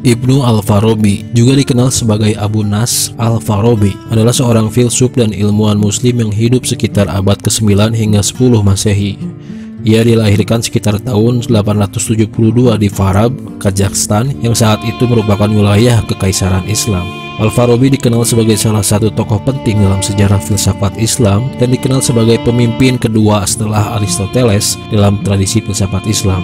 Ibnu Al-Farabi, juga dikenal sebagai Abu Nasr Al-Farabi, adalah seorang filsuf dan ilmuwan muslim yang hidup sekitar abad ke-9 hingga 10 Masehi. Ia dilahirkan sekitar tahun 872 di Farab, Kazakhstan, yang saat itu merupakan wilayah Kekaisaran Islam. Al-Farabi dikenal sebagai salah satu tokoh penting dalam sejarah filsafat Islam dan dikenal sebagai pemimpin kedua setelah Aristoteles dalam tradisi filsafat Islam.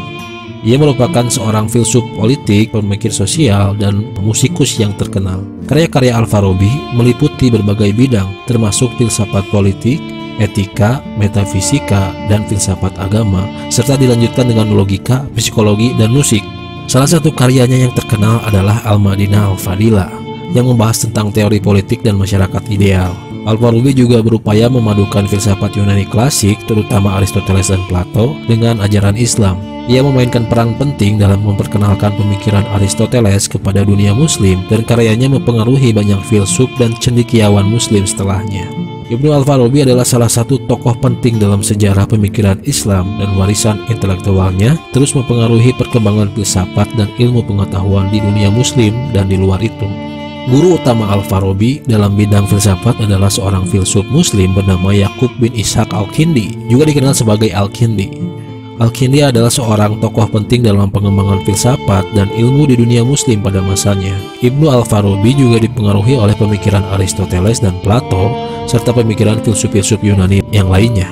Ia merupakan seorang filsuf politik, pemikir sosial, dan musikus yang terkenal. Karya-karya Al-Farabi meliputi berbagai bidang, termasuk filsafat politik, etika, metafisika, dan filsafat agama, serta dilanjutkan dengan logika, psikologi, dan musik. Salah satu karyanya yang terkenal adalah Al-Madinah Al-Fadilah, yang membahas tentang teori politik dan masyarakat ideal. Al-Farabi juga berupaya memadukan filsafat Yunani klasik, terutama Aristoteles dan Plato, dengan ajaran Islam. Ia memainkan peran penting dalam memperkenalkan pemikiran Aristoteles kepada dunia muslim, dan karyanya mempengaruhi banyak filsuf dan cendekiawan muslim setelahnya. Ibnu Al-Farabi adalah salah satu tokoh penting dalam sejarah pemikiran Islam, dan warisan intelektualnya terus mempengaruhi perkembangan filsafat dan ilmu pengetahuan di dunia muslim dan di luar itu. Guru utama Al-Farabi dalam bidang filsafat adalah seorang filsuf muslim bernama Yaqub bin Ishaq Al-Kindi, juga dikenal sebagai Al-Kindi. Al-Kindi adalah seorang tokoh penting dalam pengembangan filsafat dan ilmu di dunia muslim pada masanya. Ibnu Al-Farabi juga dipengaruhi oleh pemikiran Aristoteles dan Plato, serta pemikiran filsuf-filsuf Yunani yang lainnya.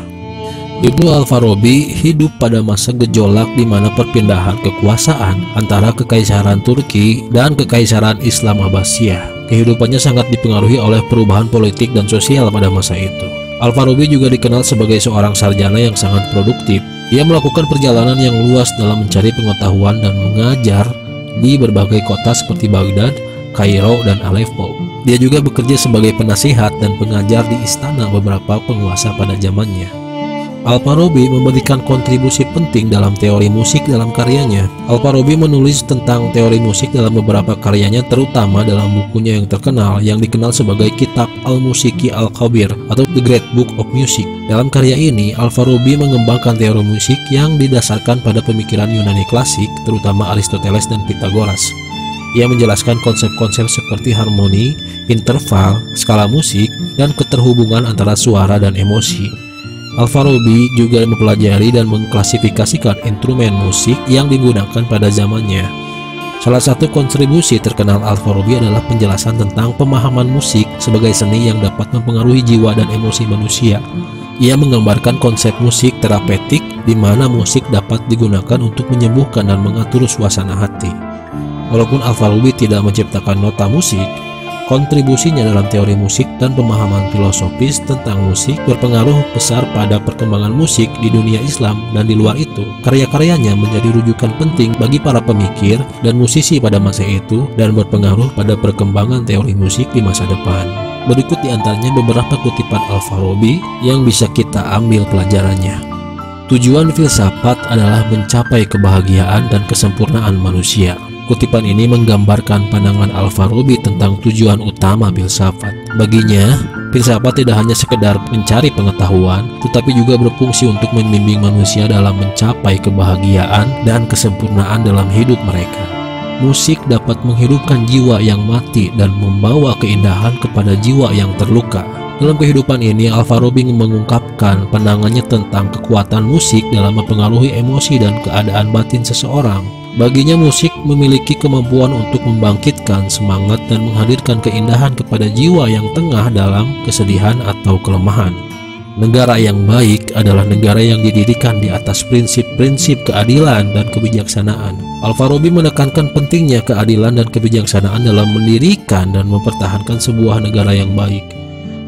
Ibnu Al-Farabi hidup pada masa gejolak di mana perpindahan kekuasaan antara Kekaisaran Turki dan Kekaisaran Islam Abbasiyah. Kehidupannya sangat dipengaruhi oleh perubahan politik dan sosial pada masa itu. Al-Farabi juga dikenal sebagai seorang sarjana yang sangat produktif. Ia melakukan perjalanan yang luas dalam mencari pengetahuan dan mengajar di berbagai kota seperti Baghdad, Kairo, dan Aleppo. Dia juga bekerja sebagai penasihat dan pengajar di istana beberapa penguasa pada zamannya. Al-Farabi memberikan kontribusi penting dalam teori musik dalam karyanya. Al-Farabi menulis tentang teori musik dalam beberapa karyanya, terutama dalam bukunya yang terkenal yang dikenal sebagai Kitab Al-Musiki Al-Kabir atau The Great Book of Music. Dalam karya ini, Al-Farabi mengembangkan teori musik yang didasarkan pada pemikiran Yunani klasik, terutama Aristoteles dan Pythagoras. Ia menjelaskan konsep-konsep seperti harmoni, interval, skala musik, dan keterhubungan antara suara dan emosi. Al-Farabi juga mempelajari dan mengklasifikasikan instrumen musik yang digunakan pada zamannya. Salah satu kontribusi terkenal Al-Farabi adalah penjelasan tentang pemahaman musik sebagai seni yang dapat mempengaruhi jiwa dan emosi manusia. Ia menggambarkan konsep musik terapeutik di mana musik dapat digunakan untuk menyembuhkan dan mengatur suasana hati. Walaupun Al-Farabi tidak menciptakan nota musik, kontribusinya dalam teori musik dan pemahaman filosofis tentang musik berpengaruh besar pada perkembangan musik di dunia Islam dan di luar itu. Karya-karyanya menjadi rujukan penting bagi para pemikir dan musisi pada masa itu dan berpengaruh pada perkembangan teori musik di masa depan. Berikut diantaranya beberapa kutipan Al-Farabi yang bisa kita ambil pelajarannya. Tujuan filsafat adalah mencapai kebahagiaan dan kesempurnaan manusia. Kutipan ini menggambarkan pandangan Al-Farabi tentang tujuan utama filsafat. Baginya, filsafat tidak hanya sekedar mencari pengetahuan, tetapi juga berfungsi untuk membimbing manusia dalam mencapai kebahagiaan dan kesempurnaan dalam hidup mereka. Musik dapat menghidupkan jiwa yang mati dan membawa keindahan kepada jiwa yang terluka. Dalam kehidupan ini, Al-Farabi mengungkapkan pandangannya tentang kekuatan musik dalam mempengaruhi emosi dan keadaan batin seseorang. Baginya, musik memiliki kemampuan untuk membangkitkan semangat dan menghadirkan keindahan kepada jiwa yang tengah dalam kesedihan atau kelemahan. Negara yang baik adalah negara yang didirikan di atas prinsip-prinsip keadilan dan kebijaksanaan. Al-Farabi menekankan pentingnya keadilan dan kebijaksanaan dalam mendirikan dan mempertahankan sebuah negara yang baik.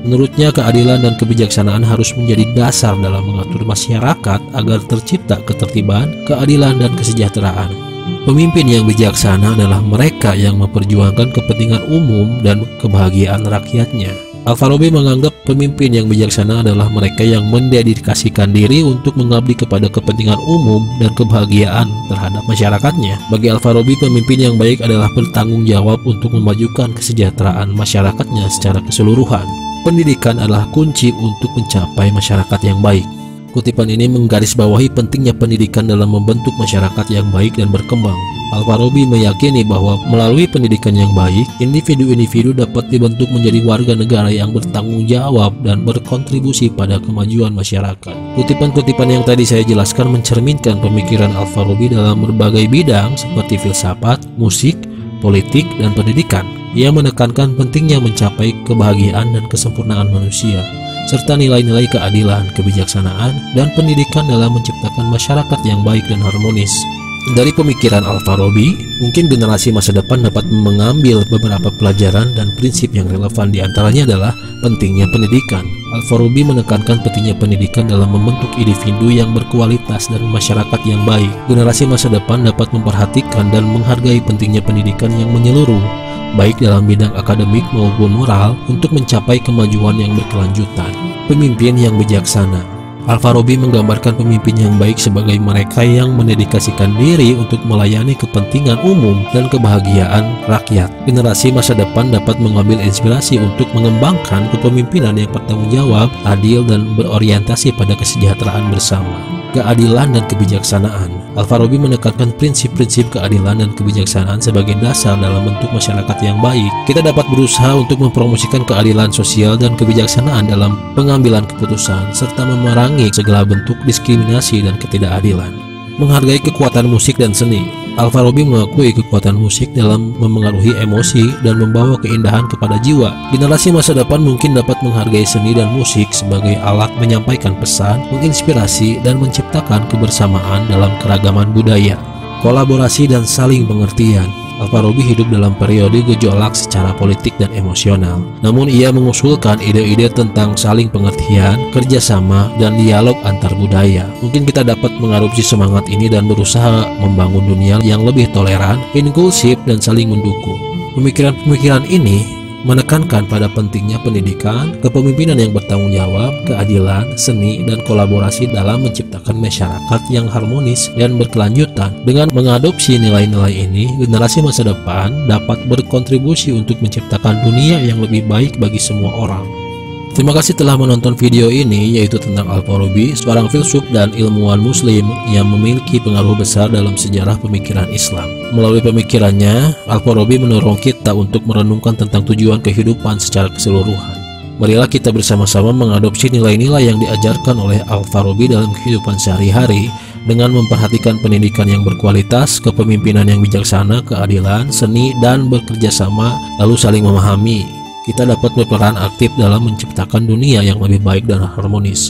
Menurutnya, keadilan dan kebijaksanaan harus menjadi dasar dalam mengatur masyarakat agar tercipta ketertiban, keadilan, dan kesejahteraan. Pemimpin yang bijaksana adalah mereka yang memperjuangkan kepentingan umum dan kebahagiaan rakyatnya. Al-Farabi menganggap pemimpin yang bijaksana adalah mereka yang mendedikasikan diri untuk mengabdi kepada kepentingan umum dan kebahagiaan terhadap masyarakatnya. Bagi Al-Farabi, pemimpin yang baik adalah bertanggung jawab untuk memajukan kesejahteraan masyarakatnya secara keseluruhan. Pendidikan adalah kunci untuk mencapai masyarakat yang baik. Kutipan ini menggarisbawahi pentingnya pendidikan dalam membentuk masyarakat yang baik dan berkembang. Al-Farabi meyakini bahwa melalui pendidikan yang baik, individu-individu dapat dibentuk menjadi warga negara yang bertanggung jawab dan berkontribusi pada kemajuan masyarakat. Kutipan-kutipan yang tadi saya jelaskan mencerminkan pemikiran Al-Farabi dalam berbagai bidang seperti filsafat, musik, politik, dan pendidikan. Ia menekankan pentingnya mencapai kebahagiaan dan kesempurnaan manusia, serta nilai-nilai keadilan, kebijaksanaan, dan pendidikan dalam menciptakan masyarakat yang baik dan harmonis. Dari pemikiran Al-Farabi, mungkin generasi masa depan dapat mengambil beberapa pelajaran dan prinsip yang relevan. Di antaranya adalah pentingnya pendidikan. Al-Farabi menekankan pentingnya pendidikan dalam membentuk individu yang berkualitas dan masyarakat yang baik. Generasi masa depan dapat memperhatikan dan menghargai pentingnya pendidikan yang menyeluruh, baik dalam bidang akademik maupun moral, untuk mencapai kemajuan yang berkelanjutan. Pemimpin yang bijaksana. Al-Farabi menggambarkan pemimpin yang baik sebagai mereka yang mendedikasikan diri untuk melayani kepentingan umum dan kebahagiaan rakyat. Generasi masa depan dapat mengambil inspirasi untuk mengembangkan kepemimpinan yang bertanggung jawab, adil, dan berorientasi pada kesejahteraan bersama. Keadilan dan kebijaksanaan. Al-Farabi menekankan prinsip-prinsip keadilan dan kebijaksanaan sebagai dasar dalam bentuk masyarakat yang baik. Kita dapat berusaha untuk mempromosikan keadilan sosial dan kebijaksanaan dalam pengambilan keputusan, serta memerangi segala bentuk diskriminasi dan ketidakadilan. Menghargai kekuatan musik dan seni. Al-Farabi mengakui kekuatan musik dalam memengaruhi emosi dan membawa keindahan kepada jiwa. Generasi masa depan mungkin dapat menghargai seni dan musik sebagai alat menyampaikan pesan, menginspirasi, dan menciptakan kebersamaan dalam keragaman budaya. Kolaborasi dan saling pengertian. Al-Farabi hidup dalam periode gejolak secara politik dan emosional. Namun ia mengusulkan ide-ide tentang saling pengertian, kerjasama, dan dialog antar budaya. Mungkin kita dapat mengadopsi semangat ini dan berusaha membangun dunia yang lebih toleran, inklusif, dan saling mendukung. Pemikiran-pemikiran ini menekankan pada pentingnya pendidikan, kepemimpinan yang bertanggung jawab, keadilan, seni, dan kolaborasi dalam menciptakan masyarakat yang harmonis dan berkelanjutan. Dengan mengadopsi nilai-nilai ini, generasi masa depan dapat berkontribusi untuk menciptakan dunia yang lebih baik bagi semua orang. Terima kasih telah menonton video ini, yaitu tentang Al-Farabi, seorang filsuf dan ilmuwan muslim yang memiliki pengaruh besar dalam sejarah pemikiran Islam. Melalui pemikirannya, Al-Farabi mendorong kita untuk merenungkan tentang tujuan kehidupan secara keseluruhan. Marilah kita bersama-sama mengadopsi nilai-nilai yang diajarkan oleh Al-Farabi dalam kehidupan sehari-hari, dengan memperhatikan pendidikan yang berkualitas, kepemimpinan yang bijaksana, keadilan, seni, dan bekerja sama, lalu saling memahami. Kita dapat berperan aktif dalam menciptakan dunia yang lebih baik dan harmonis.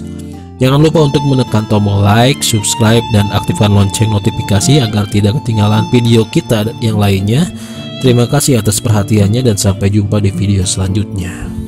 Jangan lupa untuk menekan tombol like, subscribe, dan aktifkan lonceng notifikasi agar tidak ketinggalan video kita yang lainnya. Terima kasih atas perhatiannya dan sampai jumpa di video selanjutnya.